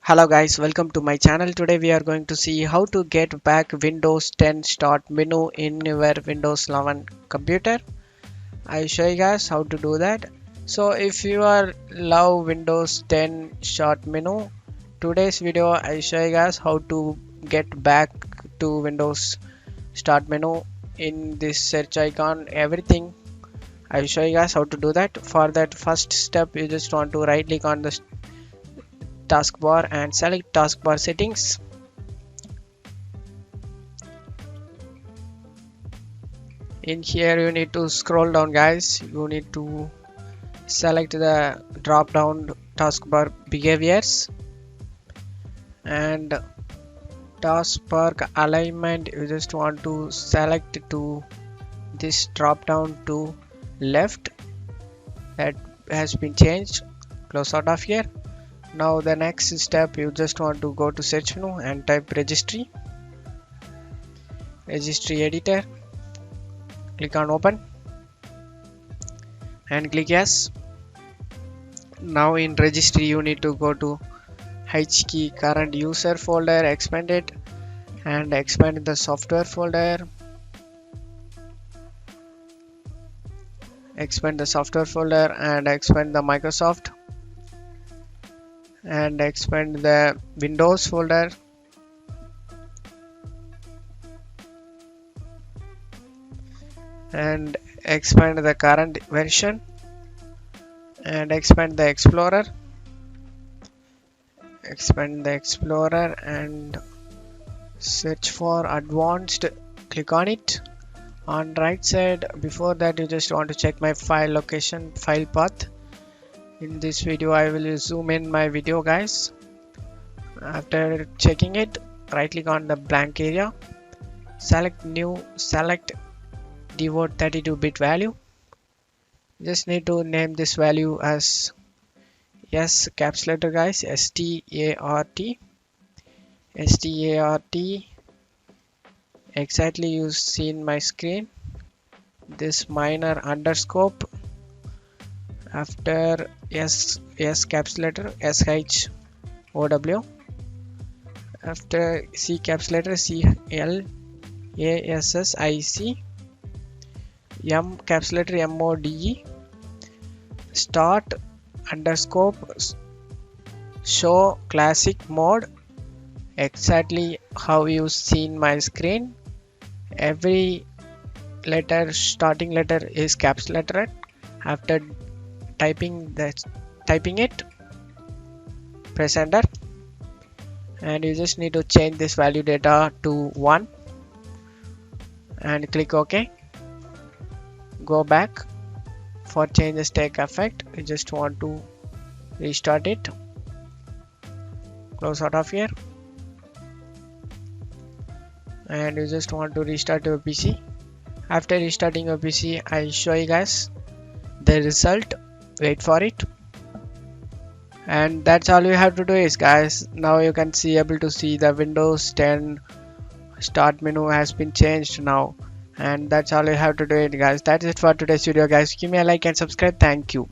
Hello guys, welcome to my channel. Today we are going to see how to get back Windows 10 start menu in your Windows 11 computer. I'll show you guys how to do that. So if you are love Windows 10 start menu, today's video I'll show you guys how to get back to Windows start menu in this search icon, everything. I'll show you guys how to do that. For that first step, you just want to right click on the taskbar and select taskbar settings. In here you need to scroll down guys, you need to select the drop down taskbar behaviors and taskbar alignment. You just want to select to this drop down to left, that has been changed. Close out of here. Now the next step, you just want to go to search menu and type registry editor, click on open and click yes. Now in registry you need to go to H key current user folder, expand it and expand the software folder, expand the Microsoft and expand the Windows folder, and expand the current version and expand the Explorer, and search for advanced, click on it. On right side, before that you just want to check my file location, file path. In this video I will zoom in my video guys. After checking it, right click on the blank area, select new, select devote 32-bit value. Just need to name this value as S caps letter guys, START. Exactly you see in my screen, this minor underscore after S caps letter SHOW, after C caps letter CLASSIC, M caps letter MODE, start underscore show classic mode. Exactly how you see in my screen, every letter, starting letter is caps letter. After typing it, press enter and you just need to change this value data to 1 and click OK. Go back. For changes take effect, you just want to restart it. Close out of here and you just want to restart your PC. After restarting your PC, I'll show you guys the result. Wait for it. And that's all you have to do is guys, now you can able to see the Windows 10 start menu has been changed now. And that's all you have to do it guys. That's it for today's video guys. Give me a like and subscribe. Thank you.